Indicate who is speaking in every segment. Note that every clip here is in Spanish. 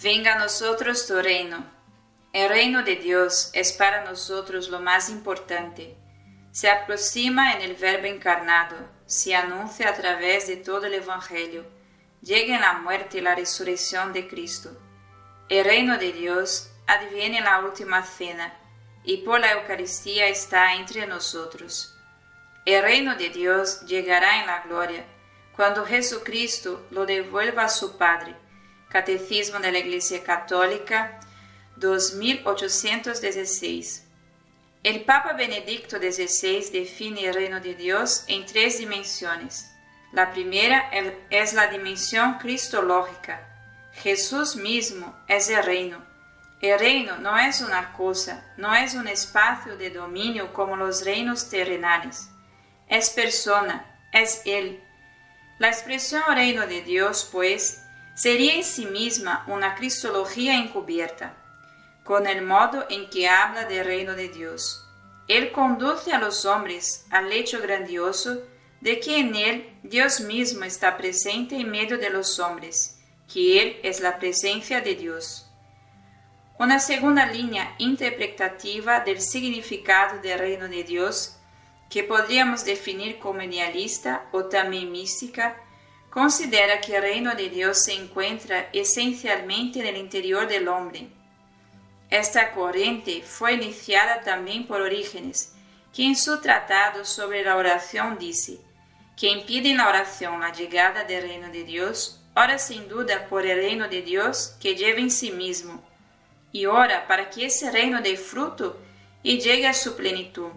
Speaker 1: Venga a nosotros tu reino. El reino de Dios es para nosotros lo más importante. Se aproxima en el Verbo encarnado, se anuncia a través de todo el Evangelio, llega en la muerte y la resurrección de Cristo. El reino de Dios adviene en la última cena y por la Eucaristía está entre nosotros. El reino de Dios llegará en la gloria cuando Jesucristo lo devuelva a su Padre. Catecismo de la Iglesia Católica 2816. El Papa Benedicto XVI define el reino de Dios en 3 dimensiones. La primera es la dimensión cristológica. Jesús mismo es el reino. El reino no es una cosa, no es un espacio de dominio como los reinos terrenales. Es persona, es Él. La expresión reino de Dios, pues, sería en sí misma una cristología encubierta, con el modo en que habla del reino de Dios. Él conduce a los hombres al hecho grandioso de que en Él Dios mismo está presente en medio de los hombres, que Él es la presencia de Dios. Una segunda línea interpretativa del significado del reino de Dios, que podríamos definir como idealista o también mística, considera que el reino de Dios se encuentra esencialmente en el interior del hombre. Esta corriente fue iniciada también por Orígenes, que en su tratado sobre la oración dice: quien pide en la oración la llegada del reino de Dios, ora sin duda por el reino de Dios que lleva en sí mismo, y ora para que ese reino dé fruto y llegue a su plenitud.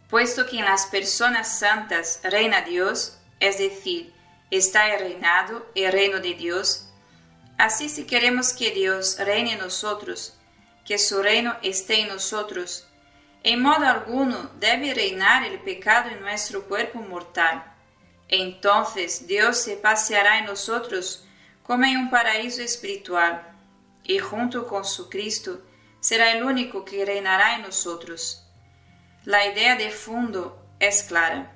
Speaker 1: Puesto que en las personas santas reina Dios, es decir, está el reinado, el reino de Dios, así si queremos que Dios reine en nosotros, que su reino esté en nosotros, en modo alguno debe reinar el pecado en nuestro cuerpo mortal. Entonces Dios se paseará en nosotros como en un paraíso espiritual, y junto con su Cristo será el único que reinará en nosotros. La idea de fondo es clara.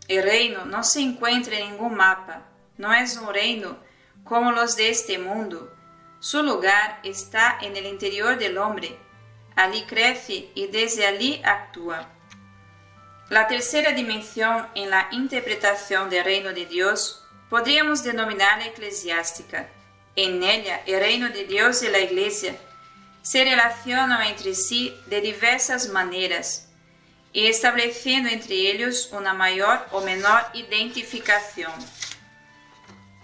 Speaker 1: El reino no se encuentra en ningún mapa, no es un reino como los de este mundo. Su lugar está en el interior del hombre. Allí crece y desde allí actúa. La tercera dimensión en la interpretación del reino de Dios podríamos denominarla eclesiástica. En ella, el reino de Dios y la Iglesia se relacionan entre sí de diversas maneras y estableciendo entre ellos una mayor o menor identificación.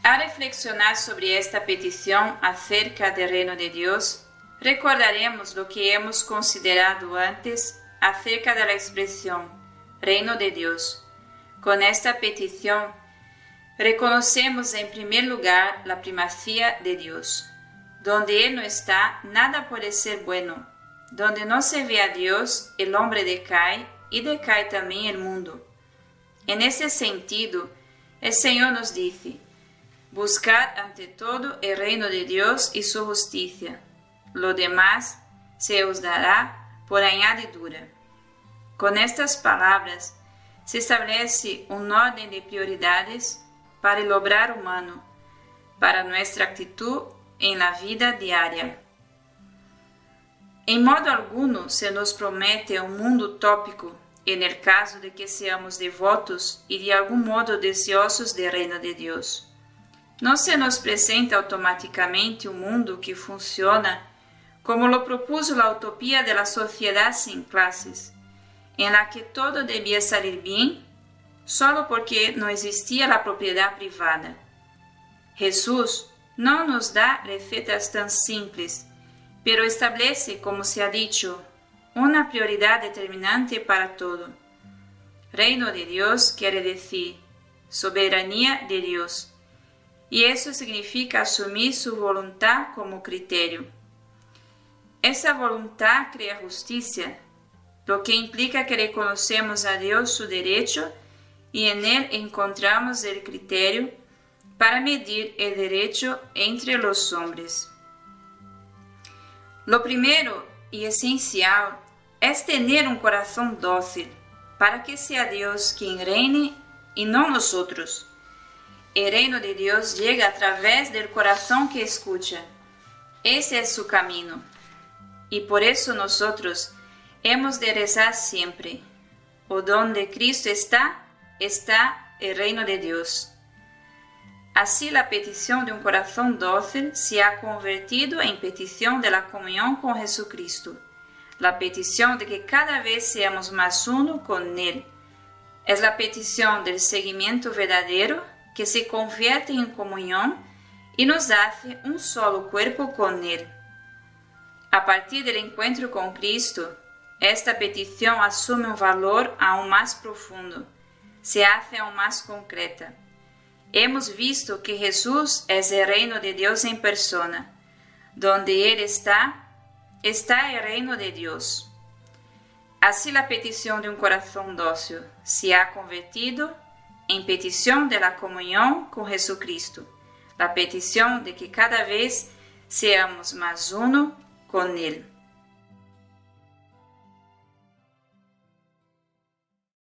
Speaker 1: A reflexionar sobre esta petición acerca del reino de Dios, recordaremos lo que hemos considerado antes acerca de la expresión reino de Dios. Con esta petición, reconocemos en primer lugar la primacía de Dios. Donde Él no está, nada puede ser bueno. Donde no se ve a Dios, el hombre decae y decae también el mundo. En ese sentido, el Señor nos dice: buscad ante todo el reino de Dios y su justicia. Lo demás se os dará por añadidura. Con estas palabras se establece un orden de prioridades para el obrar humano, para nuestra actitud en la vida diaria. En modo alguno se nos promete un mundo utópico en el caso de que seamos devotos y de algún modo deseosos del reino de Dios. No se nos presenta automáticamente un mundo que funciona como lo propuso la utopía de la sociedad sin clases, en la que todo debía salir bien solo porque no existía la propiedad privada. Jesús no nos da recetas tan simples, pero establece, como se ha dicho, una prioridad determinante para todo. Reino de Dios quiere decir soberanía de Dios, y eso significa asumir su voluntad como criterio. Esa voluntad crea justicia, lo que implica que reconocemos a Dios su derecho y en él encontramos el criterio para medir el derecho entre los hombres. Lo primero y esencial es tener un corazón dócil para que sea Dios quien reine y no nosotros. El reino de Dios llega a través del corazón que escucha. Ese es su camino. Y por eso nosotros hemos de rezar siempre. O donde Cristo está, está el reino de Dios. Así la petición de un corazón dócil se ha convertido en petición de la comunión con Jesucristo. La petición de que cada vez seamos más uno con Él. Es la petición del seguimiento verdadero que se convierte en comunión y nos hace un solo cuerpo con Él. A partir del encuentro con Cristo, esta petición asume un valor aún más profundo, se hace aún más concreta. Hemos visto que Jesús es el reino de Dios en persona. Donde Él está, está el reino de Dios. Así la petición de un corazón dócil se ha convertido en petición de la comunión con Jesucristo, la petición de que cada vez seamos más uno con Él.